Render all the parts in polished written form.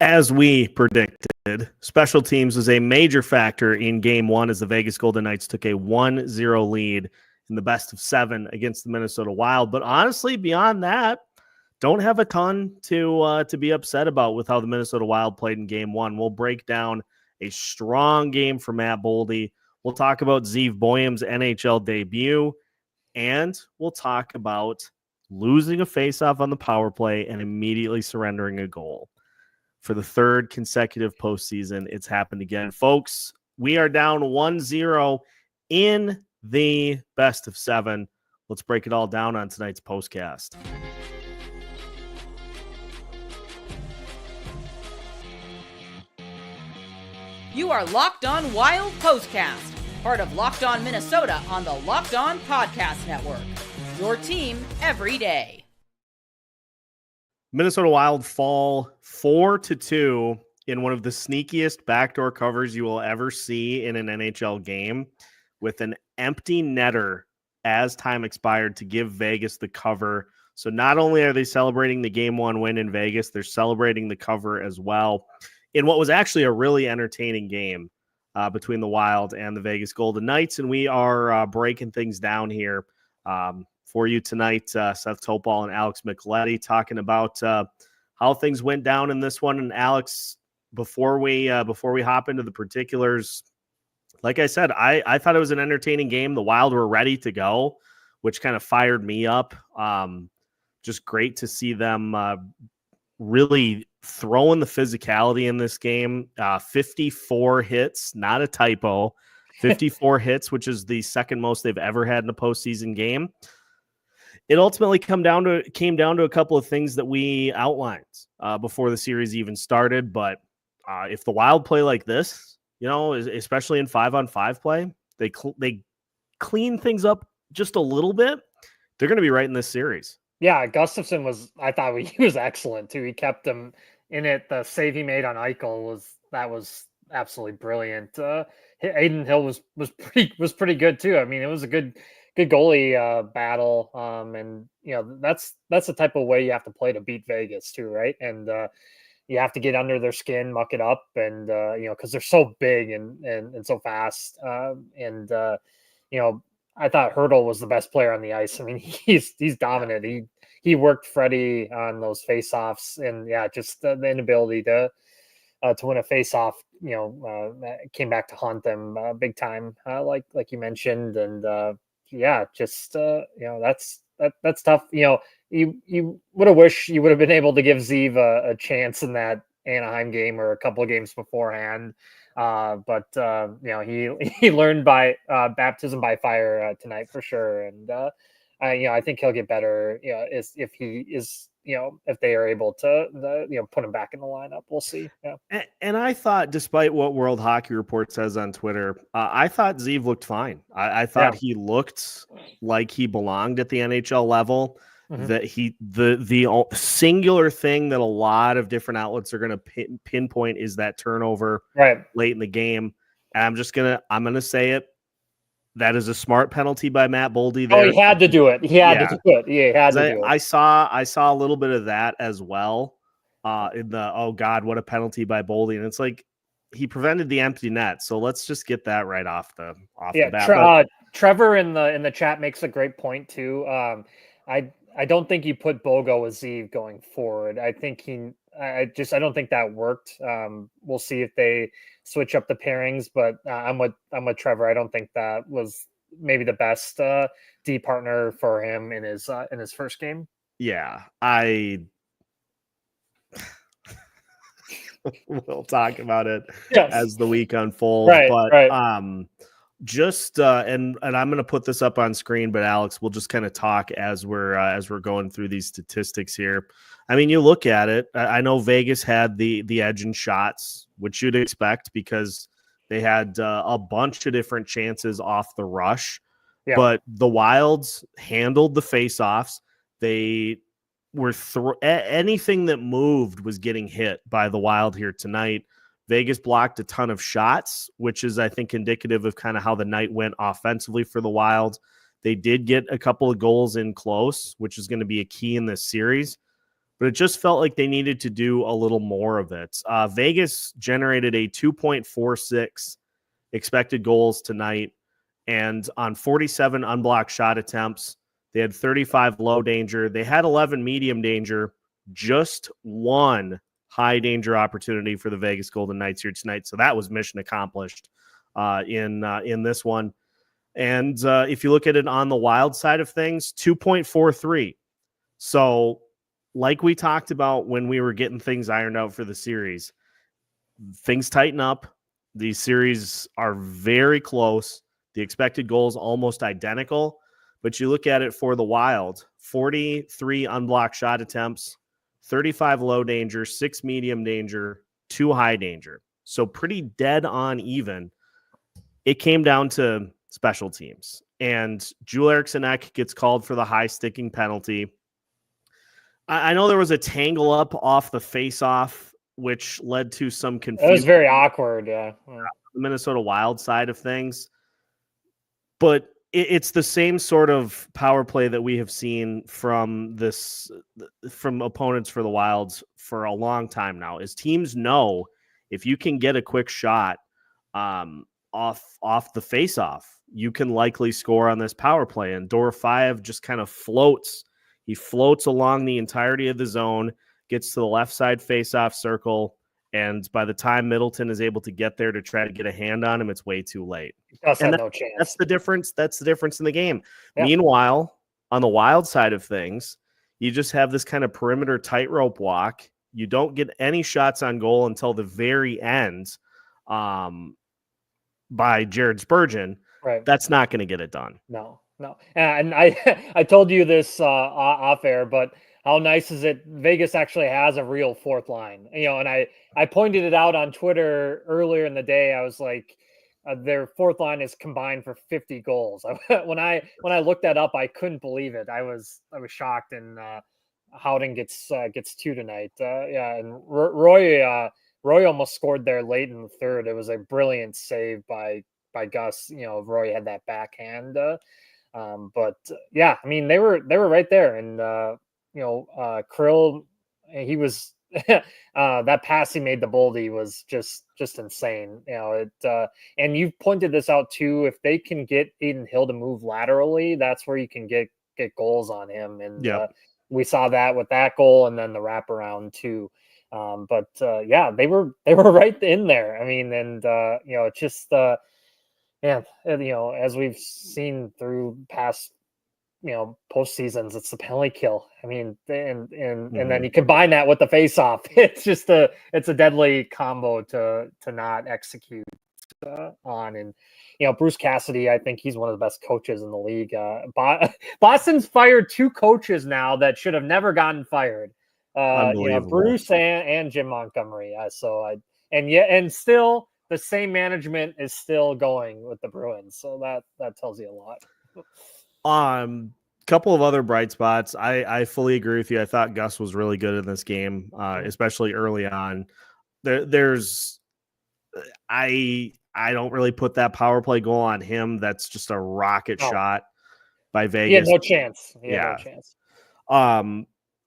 As we predicted, special teams was a major factor in Game 1 as the Vegas Golden Knights took a 1-0 lead in the best of 7 against the Minnesota Wild. But honestly, beyond that, don't have a ton to be upset about with how the Minnesota Wild played in Game 1. We'll break down a strong game for Matt Boldy. We'll talk about Zeev Boyum's NHL debut, and we'll talk about losing a faceoff on the power play and immediately surrendering a goal. For the third consecutive postseason, it's happened again. Folks, we are down 1-0 in the best of 7. Let's break it all down on tonight's postcast. You are Locked On Wild Postcast, part of Locked On Minnesota on the Locked On Podcast Network. Your team every day. Minnesota Wild fall 4-2 in one of the sneakiest backdoor covers you will ever see in an NHL game, with an empty netter as time expired to give Vegas the cover. So not only are they celebrating the Game 1 win in Vegas, they're celebrating the cover as well in what was actually a really entertaining game between the Wild and the Vegas Golden Knights. And we are breaking things down here for you tonight. Seth Topol and Alex Micheletti talking about how things went down in this one. And Alex, before we hop into the particulars, like I said, I thought it was an entertaining game. The Wild were ready to go, which kind of fired me up. Just great to see them really throwing the physicality in this game. 54 hits, not a typo. 54 hits, which is the second most they've ever had in a postseason game. It ultimately came down to a couple of things that we outlined before the series even started. But if the Wild play like this, especially in 5-on-5 play, they clean things up just a little bit, they're going to be right in this series. Yeah, Gustavsson I thought he was excellent too. He kept them in it. The save he made on Eichel was absolutely brilliant. Adin Hill was pretty good too. I mean, it was a good goalie battle. And that's the type of way you have to play to beat Vegas too, right? And you have to get under their skin, muck it up, and because they're so big and so fast. I thought Hurdle was the best player on the ice. I mean, he's dominant. He worked Freddie on those faceoffs, and just the inability to win a faceoff, came back to haunt them big time, like you mentioned, and that's tough. You would have wished you would have been able to give Zeev a chance in that Anaheim game or a couple of games beforehand. But he learned by baptism by fire tonight for sure. And I think he'll get better. If he is, if they are able to, put him back in the lineup, we'll see. Yeah. And I thought, despite what World Hockey Report says on Twitter, I thought Zeev looked fine. I thought he looked like he belonged at the NHL level. Mm-hmm. That the singular thing that a lot of different outlets are going to pinpoint is that turnover late in the game. And I'm going to say it. That is a smart penalty by Matt Boldy there. Oh, he had to do it. He had to do it. Yeah, he had to do it. I saw a little bit of that as well. In the oh God, what a penalty by Boldy. And it's like he prevented the empty net. So let's just get that right off the bat. Trevor in the chat makes a great point too. I don't think you put Bogo with Zeev going forward. I don't think that worked. We'll see if they switch up the pairings, but I'm with Trevor. I don't think that was maybe the best D partner for him in his first game. Yeah, we'll talk about it as the week unfolds. Right. Just and I'm going to put this up on screen, but Alex, we'll just kind of talk as we're going through these statistics here. I mean, you look at it. I know Vegas had the edge in shots, which you'd expect because they had a bunch of different chances off the rush. Yeah. But the Wilds handled the faceoffs. They were anything that moved was getting hit by the Wild here tonight. Vegas blocked a ton of shots, which is, I think, indicative of kind of how the night went offensively for the Wild. They did get a couple of goals in close, which is going to be a key in this series. but it just felt like they needed to do a little more of it. Vegas generated a 2.46 expected goals tonight, and on 47 unblocked shot attempts, they had 35 low danger. They had 11 medium danger, just one high danger opportunity for the Vegas Golden Knights here tonight. So that was mission accomplished in this one. And if you look at it on the Wild side of things, 2.43. So like we talked about when we were getting things ironed out for the series, things tighten up. These series are very close. The expected goals almost identical. But you look at it for the Wild, 43 unblocked shot attempts, 35 low danger, 6 medium danger, 2 high danger. So pretty dead on even. It came down to special teams. And Joel Eriksson Ek gets called for the high sticking penalty. I know there was a tangle up off the face-off, which led to some confusion. It was very awkward, yeah. The Minnesota Wild side of things. But it's the same sort of power play that we have seen from opponents for the Wilds for a long time now. Is teams know if you can get a quick shot off the face-off, you can likely score on this power play. And Dorofeyev just kind of floats. He floats along the entirety of the zone, gets to the left side face-off circle, and by the time Middleton is able to get there to try to get a hand on him, it's way too late. No chance. That's the difference. That's the difference in the game. Yeah. Meanwhile, on the Wild side of things, you just have this kind of perimeter tightrope walk. You don't get any shots on goal until the very end by Jared Spurgeon. Right. That's not going to get it done. No. And I told you this off air, but how nice is it? Vegas actually has a real fourth line, and I pointed it out on Twitter earlier in the day. I was like, their fourth line is combined for 50 goals. When I looked that up, I couldn't believe it. I was shocked. And Howden gets 2 tonight. And Roy almost scored there late in the third. It was a brilliant save by Gus. Roy had that backhand. But yeah, I mean, they were right there. And Kirill, he was that pass he made to Boldy was just insane. And you pointed this out too. If they can get Adin Hill to move laterally, that's where you can get goals on him. And we saw that with that goal, and then the wraparound too. But they were right in there. I mean, and it's just as we've seen through past postseasons, it's the penalty kill. I mean, and then you combine that with the face-off. It's just a deadly combo to not execute on. And Bruce Cassidy, I think he's one of the best coaches in the league. Boston's fired 2 coaches now that should have never gotten fired. Bruce and Jim Montgomery. And still the same management is still going with the Bruins. So that tells you a lot. Couple of other bright spots. I fully agree with you. I thought Gus was really good in this game, especially early on. I don't really put that power play goal on him. That's just a rocket shot by Vegas. No chance. No chance.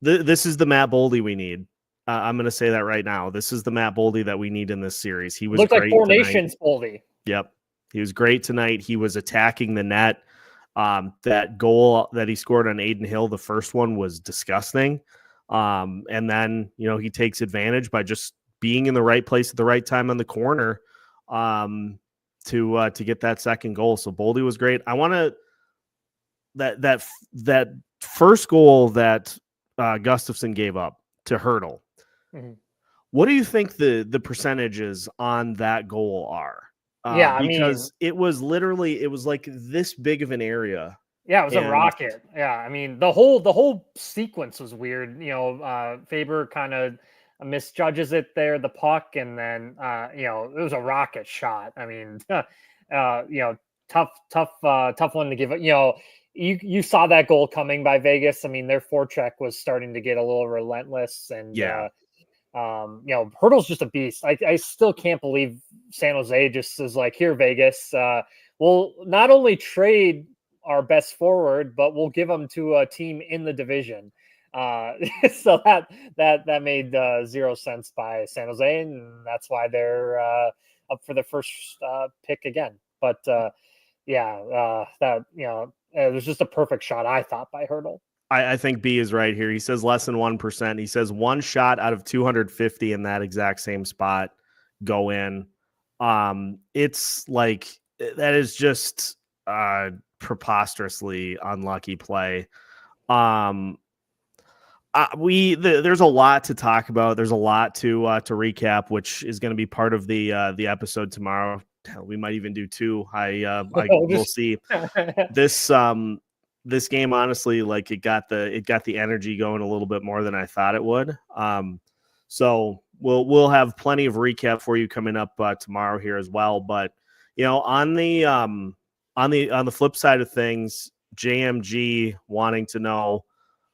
This is the Matt Boldy we need. I'm going to say that right now. This is the Matt Boldy that we need in this series. He was looked great like Four tonight. Nations Boldy. Yep, he was great tonight. He was attacking the net. That goal that he scored on Adin Hill, the first one, was disgusting. And then he takes advantage by just being in the right place at the right time on the corner to get that second goal. So Boldy was great. I want to that first goal that Gustavsson gave up to Hurdle. Mm-hmm. What do you think the percentages on that goal are? Because it was like this big of an area. Yeah, it was a rocket. Yeah, I mean the whole sequence was weird. Faber kind of misjudges it there, the puck, and then it was a rocket shot. I mean, tough one to give. You saw that goal coming by Vegas. I mean, their forecheck was starting to get a little relentless, and Hurdle's just a beast. I still can't believe San Jose just is like, here, Vegas, we'll not only trade our best forward, but we'll give them to a team in the division. So that made 0 sense by San Jose, and that's why they're up for the first pick again. But that it was just a perfect shot, I thought, by Hertl. I think B is right here. He says less than 1%. He says one shot out of 250 in that exact same spot go in. It's like that is just preposterously unlucky play. There's a lot to talk about. There's a lot to recap, which is going to be part of the episode tomorrow. We might even do 2. We'll see. This game, honestly, like it got the energy going a little bit more than I thought it would. So we'll have plenty of recap for you coming up tomorrow here as well. But on the flip side of things, JMG wanting to know,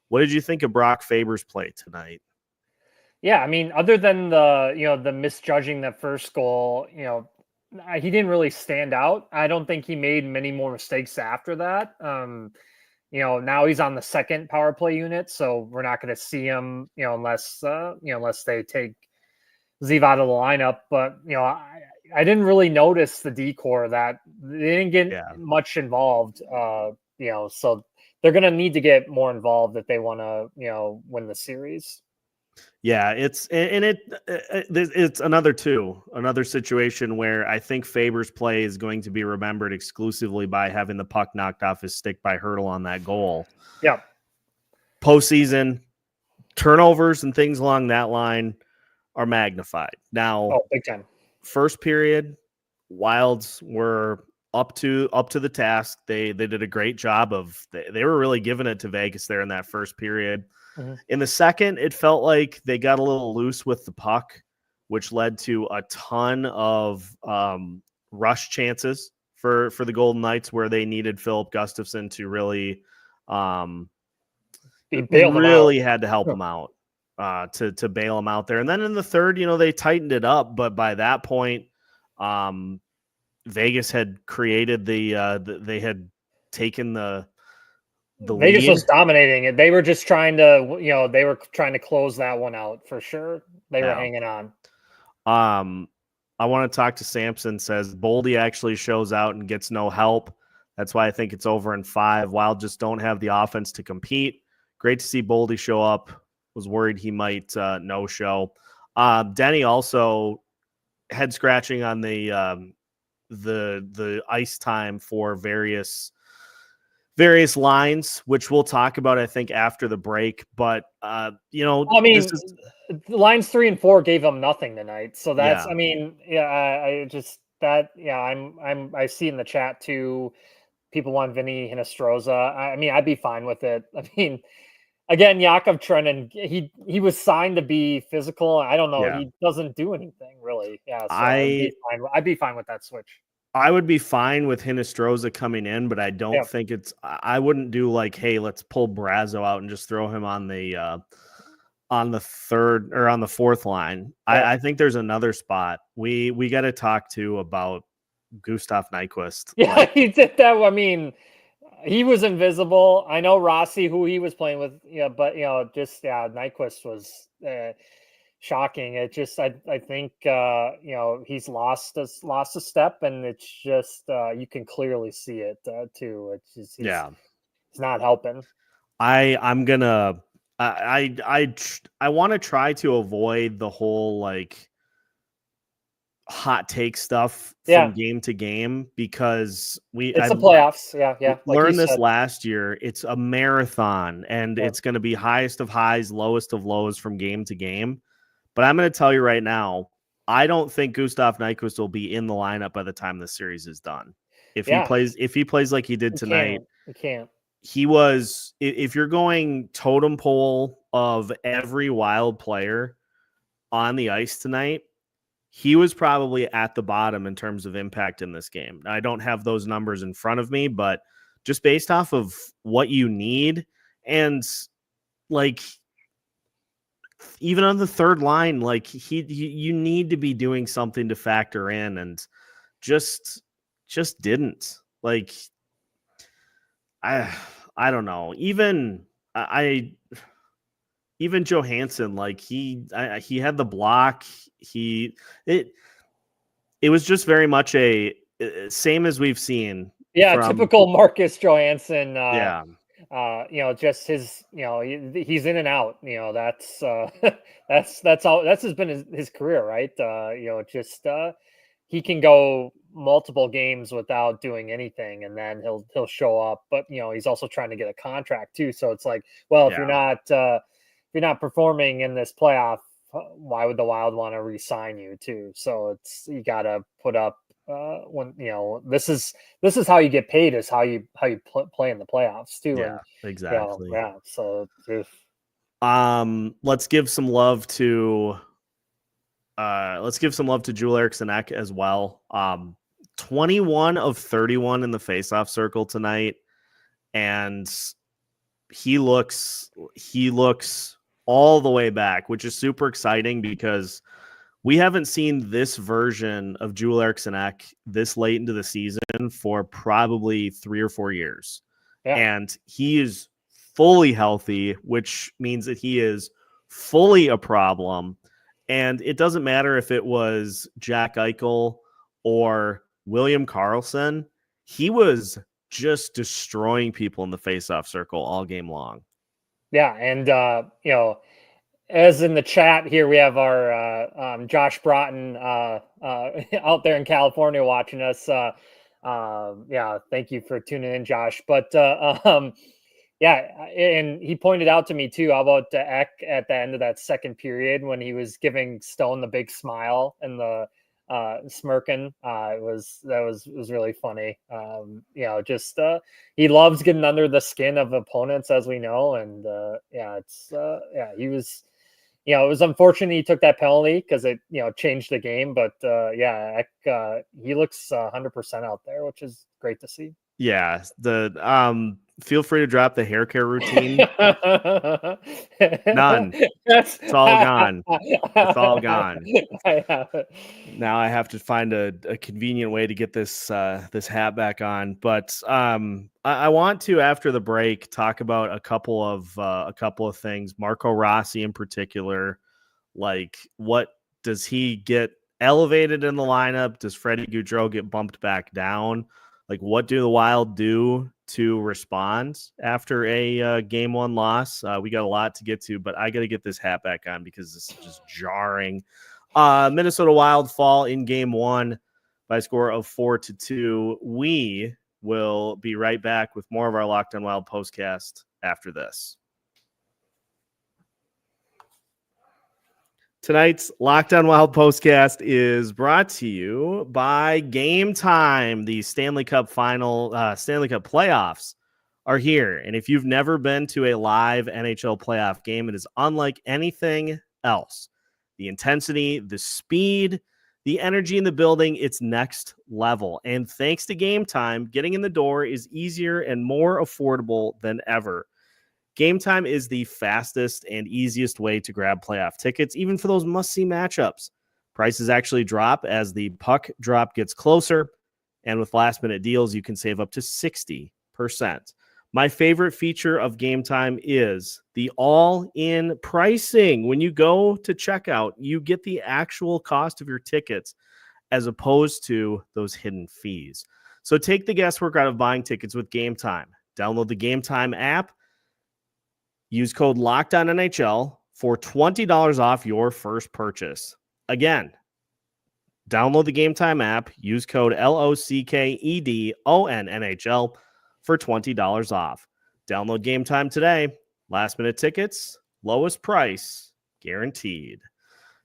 what did you think of Brock Faber's play tonight? Yeah, I mean, other than the misjudging that first goal, he didn't really stand out. I don't think he made many more mistakes after that. Now he's on the second power play unit, so we're not going to see him, unless they take Zeev out of the lineup. But I didn't really notice the decor that they didn't get much involved. So they're going to need to get more involved if they want to, win the series. Yeah, it's another situation where I think Faber's play is going to be remembered exclusively by having the puck knocked off his stick by Hertl on that goal. Yeah. Postseason turnovers and things along that line are magnified. Now, big time. First period, Wilds were up to the task. They did a great job they were really giving it to Vegas there in that first period. Mm-hmm. In the second, it felt like they got a little loose with the puck, which led to a ton of rush chances for the Golden Knights, where they needed Filip Gustavsson to really had to help them out to bail them out there. And then in the third, they tightened it up, but by that point, Vegas had created they had taken the Vegas lead. Was dominating it. They were just trying to close that one out for sure. They were hanging on. I want to talk to Samson. Says Boldy actually shows out and gets no help. That's why I think it's over in 5. Wild just don't have the offense to compete. Great to see Boldy show up. Was worried he might no show. Denny also head scratching on the ice time for various lines, which we'll talk about, I think, after the break. But lines 3 and 4 gave them nothing tonight. So that's, I see in the chat too, people want Vinny Hinostroza. I'd be fine with it. Again, Yakov Trenin, he was signed to be physical. I don't know. Yeah. He doesn't do anything really. Yeah. So I'd be fine with that switch. I would be fine with Hinostroza coming in, but I don't think I wouldn't do like, hey, let's pull Brazo out and just throw him on the third or on the fourth line. Yeah. I think there's another spot we got to talk to about Gustav Nyquist. Yeah, he did that. He was invisible. I know Rossi, who he was playing with, but Nyquist was shocking. It just, I think, he's lost a step, and it's just, you can clearly see it too. It's just, it's not helping. I want to try to avoid the whole like hot take stuff from game to game, because it's the playoffs. Yeah. Learned this last year. It's a marathon, and it's going to be highest of highs, lowest of lows from game to game. But I'm going to tell you right now, I don't think Gustav Nyquist will be in the lineup by the time the series is done. If he plays like he did tonight, he can't. He was, if you're going totem pole of every Wild player on the ice tonight, he was probably at the bottom in terms of impact in this game. Now, I don't have those numbers in front of me, but just based off of what you need, and like even on the third line, like you need to be doing something to factor in, and just didn't. Like I don't know. Even even Johansson, like he had the block. It was just very much a same as we've seen. Yeah, from, typical Marcus Johansson. Yeah. Just his, he's in and out. That's that's all. That's has been his career, right? He can go multiple games without doing anything, and then he'll show up. But he's also trying to get a contract too. So it's like, well, if you're not performing in this playoff, why would the Wild want to re-sign you too? So you got to put up. When this is how you get paid, is how you play in the playoffs too. Yeah, exactly. So let's give some love to Joel Eriksson Ek as well. 21 of 31 in the faceoff circle tonight, and he looks all the way back, which is super exciting because we haven't seen this version of Joel Eriksson Ek this late into the season for probably 3 or 4 years. Yeah. And he is fully healthy, which means that he is fully a problem. And it doesn't matter if it was Jack Eichel or William Karlsson. He was just destroying people in the faceoff circle all game long. Yeah. And, as in the chat here, we have our Josh Broughton out there in California watching us. Thank you for tuning in, Josh. But and he pointed out to me too about Ek at the end of that second period when he was giving Stone the big smile and the smirking. It was really funny. He loves getting under the skin of opponents, as we know, and he was. It was unfortunate he took that penalty because it, changed the game. But he looks 100% out there, which is great to see. Yeah, feel free to drop the hair care routine. None. It's all gone. It's all gone. Now I have to find a convenient way to get this hat back on. But I want to, after the break, talk about a couple of things. Marco Rossi in particular. Like, what does he get elevated in the lineup? Does Freddie Gaudreau get bumped back down? Like, what do the Wild do to respond after a game one loss? We got a lot to get to, but I got to get this hat back on because this is just jarring. Minnesota Wild fall in game one by a score of 4-2. We will be right back with more of our Locked On Wild postcast after this. Tonight's Locked On Wild postcast is brought to you by Game Time. The Stanley Cup playoffs are here. And if you've never been to a live NHL playoff game, it is unlike anything else. The intensity, the speed, the energy in the building, it's next level. And thanks to Game Time, getting in the door is easier and more affordable than ever. Game Time is the fastest and easiest way to grab playoff tickets, even for those must-see matchups. Prices actually drop as the puck drop gets closer, and with last-minute deals, you can save up to 60%. My favorite feature of Game Time is the all-in pricing. When you go to checkout, you get the actual cost of your tickets as opposed to those hidden fees. So take the guesswork out of buying tickets with Game Time. Download the Game Time app. Use code LOCKEDONNHL for $20 off your first purchase. Again, download the Game Time app. Use code LOCKEDONNHL for $20 off. Download Game Time today. Last minute tickets, lowest price, guaranteed.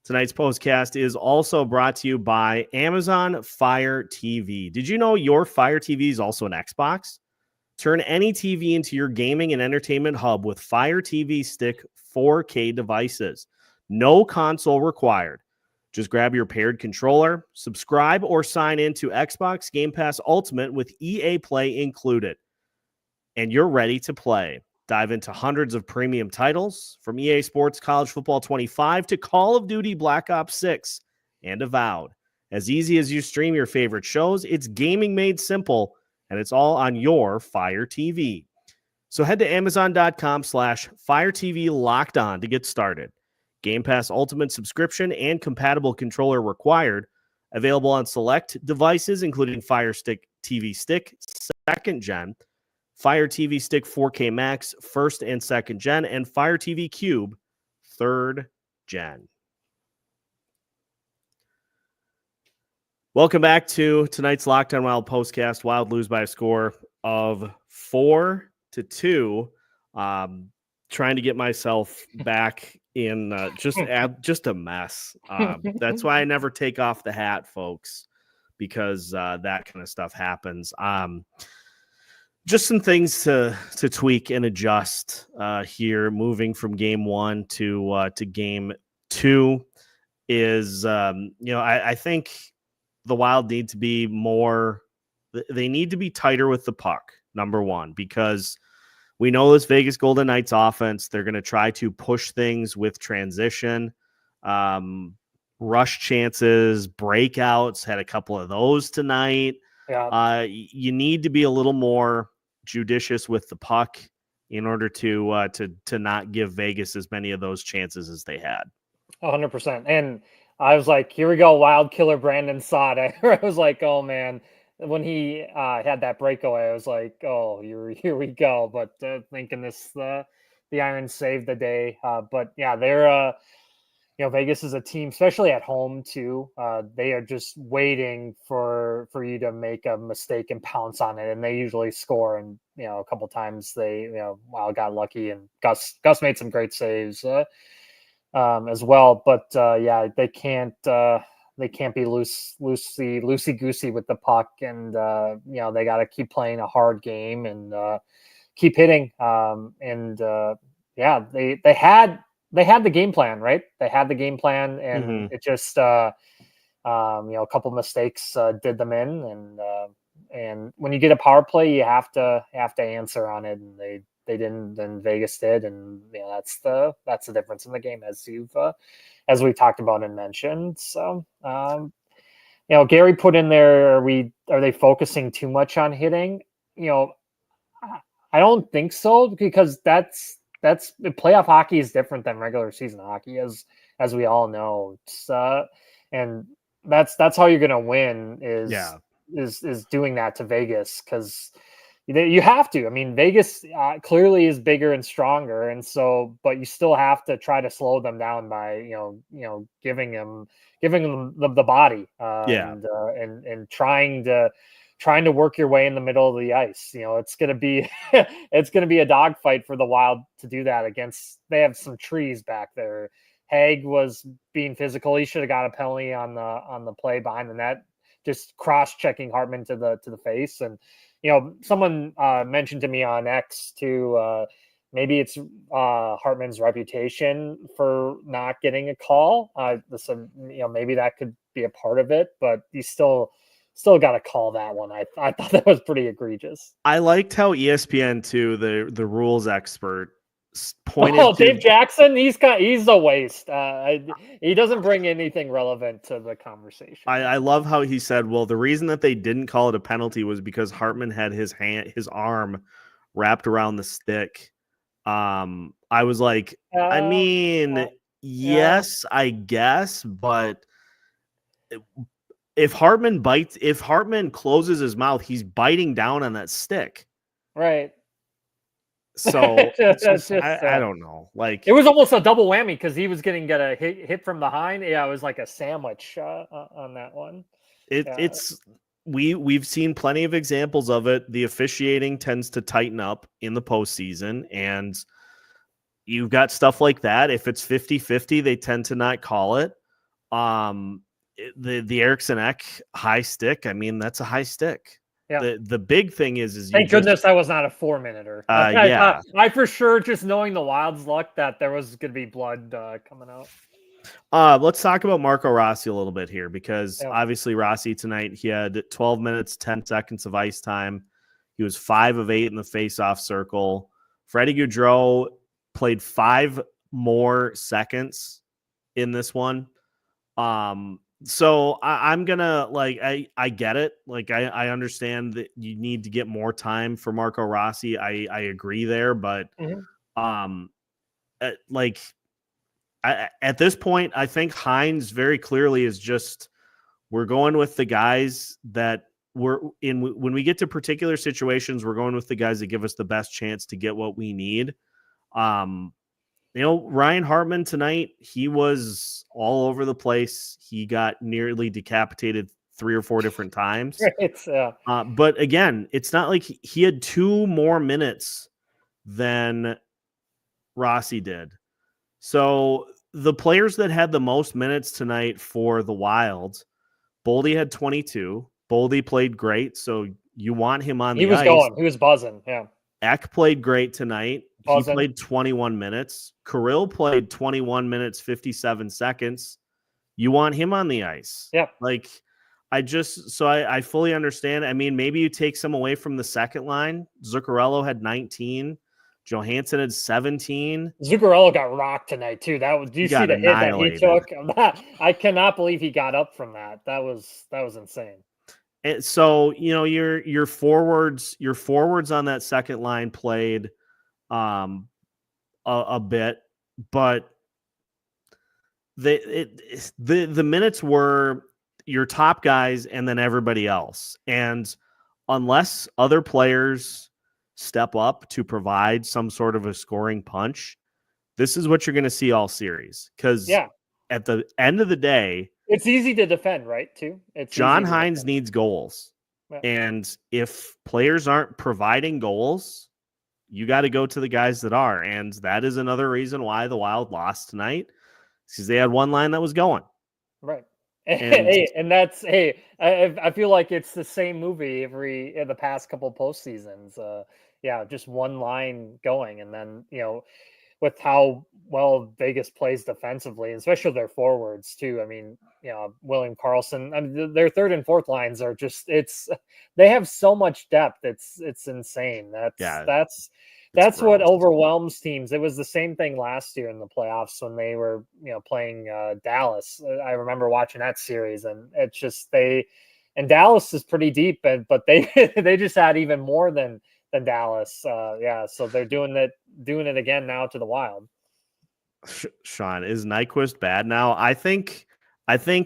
Tonight's postcast is also brought to you by Amazon Fire TV. Did you know your Fire TV is also an Xbox? Turn any TV into your gaming and entertainment hub with Fire TV Stick 4K devices. No console required. Just grab your paired controller, subscribe or sign in to Xbox Game Pass Ultimate with EA Play included, and you're ready to play. Dive into hundreds of premium titles from EA Sports College Football 25 to Call of Duty Black Ops 6 and Avowed. As easy as you stream your favorite shows, it's gaming made simple, and it's all on your Fire TV. So head to Amazon.com/Fire TV Locked On to get started. Game Pass Ultimate subscription and compatible controller required. Available on select devices, including Fire Stick TV Stick, 2nd Gen, Fire TV Stick 4K Max, 1st and 2nd Gen, and Fire TV Cube, 3rd Gen. Welcome back to tonight's Locked On Wild postcast. Wild lose by a score of 4-2. Trying to get myself back in just a mess. That's why I never take off the hat, folks, because that kind of stuff happens. Just some things to tweak and adjust here, moving from game 1 to game 2 is, I think the Wild need to be they need to be tighter with the puck, number one, because we know this Vegas Golden Knights offense, they're going to try to push things with transition, rush chances, breakouts, had a couple of those tonight. Yeah. You need to be a little more judicious with the puck in order to not give Vegas as many of those chances as they had. 100%. And I was like, here we go, Wild killer Brandon Saad. I was like, oh man, when he had that breakaway, I was like, oh, here we go. But thinking the Irons saved the day. But yeah, they're Vegas is a team, especially at home too. They are just waiting for you to make a mistake and pounce on it, and they usually score. And a couple times they Wild got lucky, and Gus made some great saves as well. But they can't be loosey goosey with the puck, and they got to keep playing a hard game and keep hitting. They had the game plan, right? They had the game plan, and it just a couple mistakes did them in, and when you get a power play, you have to answer on it, and they didn't, then Vegas did, and that's the difference in the game, as we talked about and mentioned. So Gary put in there, are they focusing too much on hitting? I don't think so, because that's playoff hockey is different than regular season hockey, as we all know. And that's how you're going to win is doing that to Vegas, because you have to. I mean, Vegas clearly is bigger and stronger, and so, but you still have to try to slow them down by giving them the body, and trying to work your way in the middle of the ice. It's going to be a dogfight for the Wild to do that against. They have some trees back there. Haig was being physical. He should have got a penalty on the play behind the net, just cross-checking Hartman to the face. And someone mentioned to me on X too, maybe it's Hartman's reputation for not getting a call. Maybe that could be a part of it, but he's still got to call that one. I thought that was pretty egregious. I liked how ESPN too, the rules expert, pointed to Dave Jackson. He's a waste. He doesn't bring anything relevant to the conversation. I love how he said, well, the reason that they didn't call it a penalty was because Hartman had his arm wrapped around the stick. I was like, yes, I guess, but if Hartman closes his mouth, he's biting down on that stick. Right. So I don't know. Like, it was almost a double whammy, because he was getting a hit from behind. Yeah, it was like a sandwich on that one. We've seen plenty of examples of it. The officiating tends to tighten up in the postseason, and you've got stuff like that. If it's 50-50, they tend to not call it. The Eriksson Ek high stick, I mean, that's a high stick. Yeah. The big thing is thank goodness that was not a 4-minuter. I for sure, just knowing the Wild's luck, that there was going to be blood coming out. Let's talk about Marco Rossi a little bit here, because obviously Rossi tonight, he had 12 minutes, 10 seconds of ice time. He was 5 of 8 in the face-off circle. Freddie Gaudreau played 5 more seconds in this one. So I'm gonna I get it. Like I understand that you need to get more time for Marco Rossi. I agree there, but um, like at this point, I think Hines very clearly is just we're going with the guys that we're in. When we get to particular situations, we're going with the guys that give us the best chance to get what we need. Ryan Hartman tonight, he was all over the place. He got nearly decapitated 3 or 4 different times. But again, it's not like he had 2 more minutes than Rossi did. So the players that had the most minutes tonight for the Wild, Boldy had 22. Boldy played great, so you want him on the ice. He was going. He was buzzing, yeah. Eck played great tonight. He played 21 minutes. Kirill played 21 minutes, 57 seconds. You want him on the ice. Yeah. Like, I fully understand. I mean, maybe you take some away from the second line. Zuccarello had 19. Johansson had 17. Zuccarello got rocked tonight, too. Do you see the hit that he took? I cannot believe he got up from that. That was insane. And so, your forwards on that second line played a bit, but the minutes were your top guys and then everybody else. And unless other players step up to provide some sort of a scoring punch, this is what you're going to see all series. Because at the end of the day, it's easy to defend, right? Too. John Hines needs goals. Yeah. And if players aren't providing goals, you got to go to the guys that are. And that is another reason why the Wild lost tonight, because they had one line that was going. Right. And that's, I feel like it's the same movie in the past couple of postseasons. Just one line going. And then, with how well Vegas plays defensively, especially their forwards too. I mean, William Karlsson, I mean, their third and fourth lines are just, they have so much depth. It's insane. That's what overwhelms teams. It was the same thing last year in the playoffs when they were, playing Dallas. I remember watching that series, and it's just and Dallas is pretty deep, but they just had even more than Dallas. So they're doing it again now to the Wild. Sean, is Nyquist bad now? I think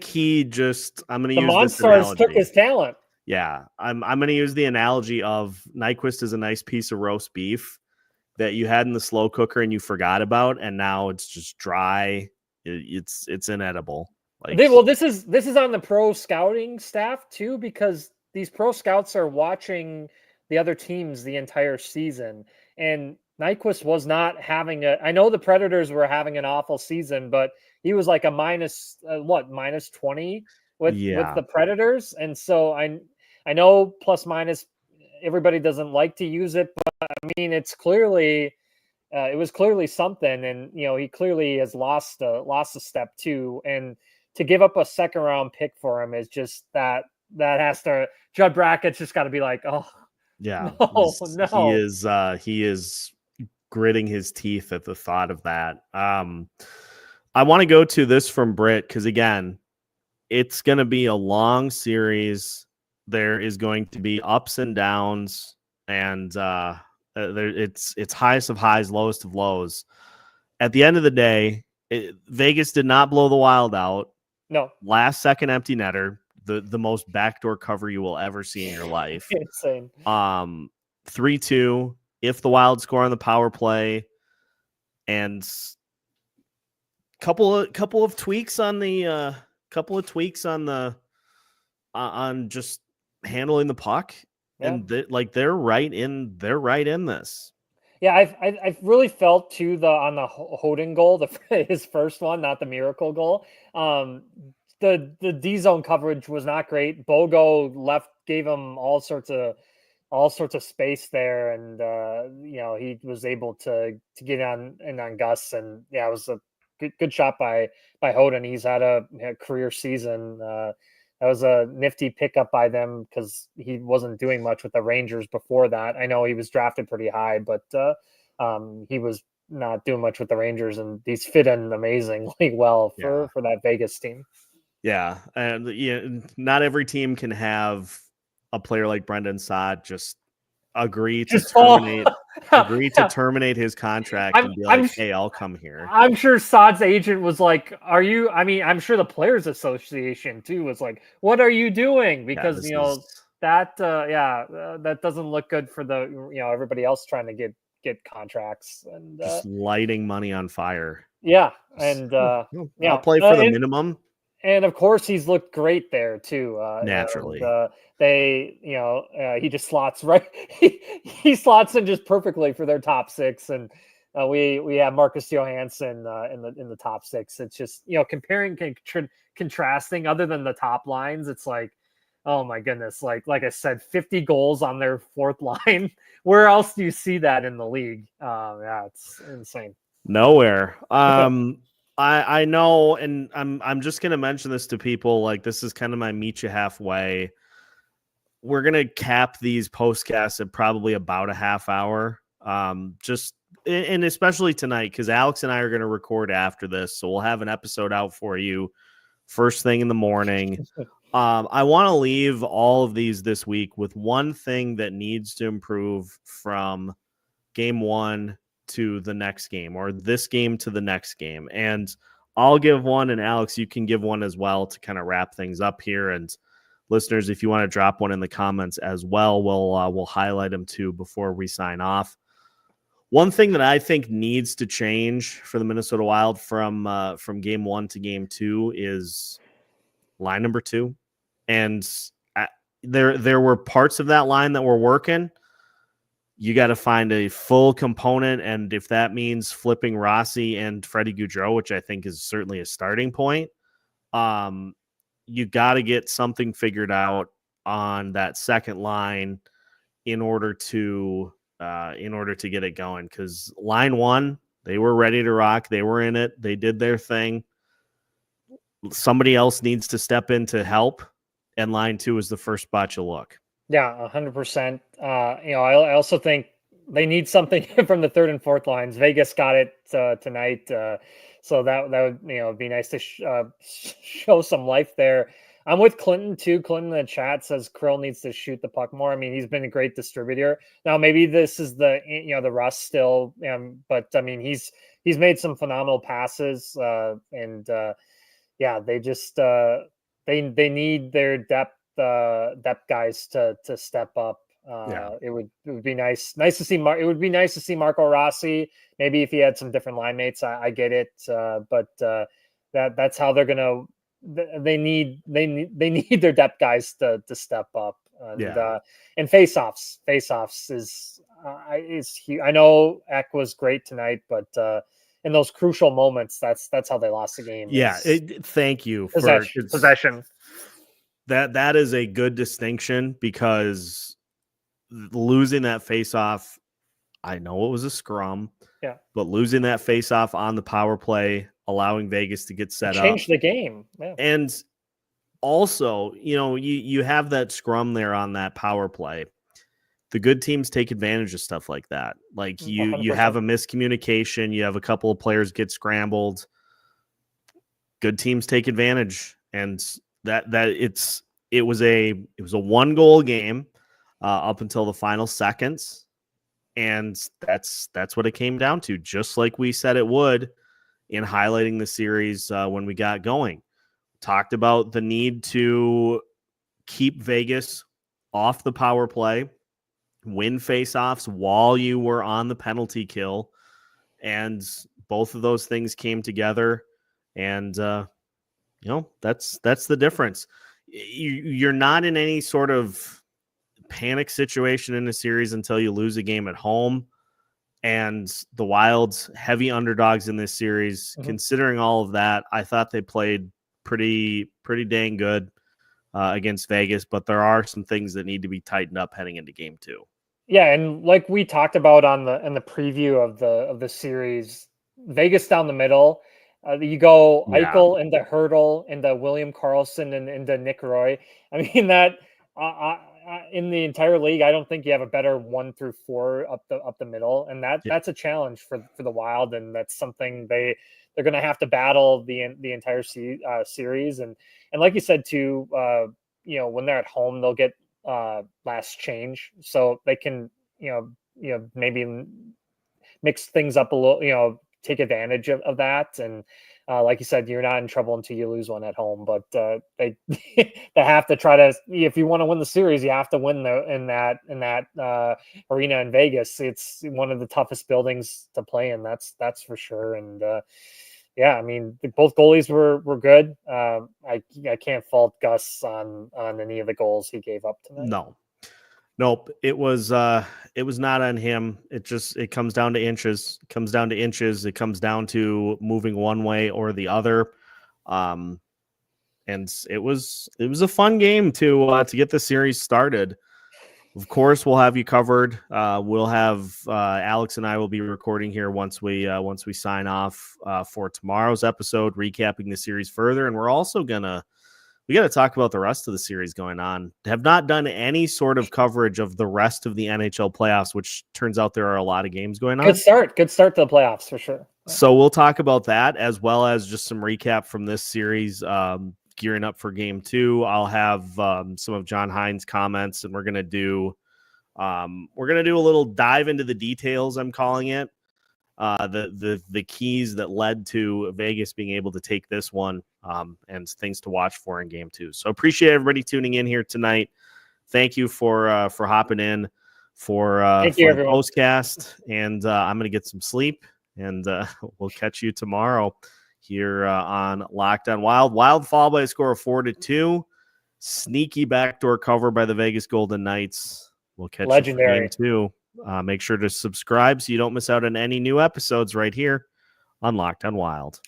he just, I'm going to use the Monstars took his talent. Yeah, I'm going to use the analogy of Nyquist is a nice piece of roast beef that you had in the slow cooker and you forgot about, and now it's just dry. It's inedible. This is on the pro scouting staff too, because these pro scouts are watching the other teams the entire season, and Nyquist was not having I know the Predators were having an awful season, but he was like a minus 20 with the Predators. And so I know plus minus, everybody doesn't like to use it, but I mean, it was clearly something. And, he clearly has lost a step too. And to give up a second round pick for him is just that has to, Judd Brackett's just got to be like, oh, yeah, no. He is gritting his teeth at the thought of that. I want to go to this from Britt, because again, it's going to be a long series. There is going to be ups and downs, and it's highest of highs, lowest of lows. At the end of the day, Vegas did not blow the Wild out. No. Last second empty netter, the most backdoor cover you will ever see in your life. Insane. 3-2 if the Wild score on the power play, and couple of tweaks on the on just handling the puck. Yeah. And they're right in this. Yeah, I've really felt too on the Hoden goal, his first one, not the miracle goal. The D zone coverage was not great. Bogo gave him all sorts of space there, and he was able to get on Gus, and it was a good shot by Hoden. He's had a career season. That was a nifty pickup by them, because he wasn't doing much with the Rangers before that. I know he was drafted pretty high, but he was not doing much with the Rangers, and he's fit in amazingly well for that Vegas team. Yeah, and not every team can have a player like Brendan Saad just agree to Just fall. terminate his contract I'm and be I'm like, "Hey, I'll come here." I'm sure Saad's agent was like, "Are you?" I mean, I'm sure the Players Association too was like, "What are you doing?" Yeah, Because this is that doesn't look good for the everybody else trying to get contracts and just lighting money on fire. yeah, Just, and I'll play for the minimum. and of course he's looked great there too. Naturally. He just slots right. He slots in just perfectly for their top six, and we have Marcus Johansson in the top six. It's just comparing contrasting. Other than the top lines, it's like, oh my goodness, like I said, 50 goals on their fourth line. Where else do you see that in the league? Yeah, it's insane. Nowhere. I know, and I'm just gonna mention this to people. Like, this is kind of my meet you halfway. We're gonna cap these postcasts at probably about a half hour. Just and especially tonight, because Alex and I are gonna record after this, so we'll have an episode out for you first thing in the morning. I want to leave all of these this week with one thing that needs to improve from game one to the next game, or this game to the next game. And I'll give one, and Alex, you can give one as well to kind of wrap things up here. And listeners, if you want to drop one in the comments as well, we'll highlight them too before we sign off. One thing that I think needs to change for the Minnesota Wild from game one to game two is line number two. And there were parts of that line that were working. You got to find a full component, and if that means flipping Rossi and Freddie Gaudreau, which I think is certainly a starting point, you got to get something figured out on that second line in order to get it going. Because line one, they were ready to rock, they were in it, they did their thing. Somebody else needs to step in to help, and line two is the first spot you look. Yeah, 100%. I also think they need something from the third and fourth lines. Vegas got it tonight, so that would be nice to show some life there. I'm with Clinton too. Clinton in the chat says Kirill needs to shoot the puck more. I mean, he's been a great distributor. Now maybe this is the rust still, but I mean he's made some phenomenal passes, and they just they need their depth guys to step up. It would be nice to see it would be nice to see Marco Rossi. Maybe if he had some different line mates, I get it. But that's how they're gonna. They need their depth guys to step up. And faceoffs is huge. I know Eck was great tonight, but in those crucial moments, that's how they lost the game. Yeah, thank you for possession. That is a good distinction, because losing that faceoff, I know it was a scrum, but losing that faceoff on the power play, allowing Vegas to get set up, changed the game. Yeah. And also, you have that scrum there on that power play. The good teams take advantage of stuff like that. Like you have a miscommunication, you have a couple of players get scrambled. Good teams take advantage, and it was a 1-goal game up until the final seconds, and that's what it came down to, just like we said it would in highlighting the series when we got going. Talked about the need to keep Vegas off the power play, win faceoffs while you were on the penalty kill, and both of those things came together, and that's the difference. You're not in any sort of panic situation in a series until you lose a game at home. And the Wild's heavy underdogs in this series, considering all of that, I thought they played pretty dang good against Vegas, but there are some things that need to be tightened up heading into game two. Yeah, and like we talked about in the preview of the series, Vegas down the middle. You go Eichel into Hurdle, into William Karlsson, and into Nick Roy. I mean that in the entire league, I don't think you have a better 1 through 4 up the middle, and that's a challenge for the Wild, and that's something they're gonna have to battle the entire series, and like you said too, when they're at home, they'll get last change, so they can maybe mix things up a little, take advantage of that. And like you said, you're not in trouble until you lose one at home, but they they have to try to, if you want to win the series, you have to win in that arena in Vegas. It's one of the toughest buildings to play in, that's for sure. And yeah, I mean, both goalies were good. I can't fault Gus on any of the goals he gave up tonight. Nope. It was not on him. It comes down to inches. It comes down to moving one way or the other. And it was a fun game to get the series started. Of course, we'll have you covered. We'll have Alex and I will be recording here once we sign off for tomorrow's episode, recapping the series further. And we're also we got to talk about the rest of the series going on. Have not done any sort of coverage of the rest of the NHL playoffs, which turns out there are a lot of games going on. Good start to the playoffs for sure. So we'll talk about that, as well as just some recap from this series, gearing up for game 2. I'll have some of John Hines' comments, and we're gonna do a little dive into the details, I'm calling it. The keys that led to Vegas being able to take this one, and things to watch for in game 2. So appreciate everybody tuning in here tonight. Thank you for hopping in for the postcast, and I'm going to get some sleep, and we'll catch you tomorrow here on Locked On Wild. Wild fall by a score of 4-2. Sneaky backdoor cover by the Vegas Golden Knights. We'll catch you for game 2. Make sure to subscribe so you don't miss out on any new episodes right here on Locked On Wild.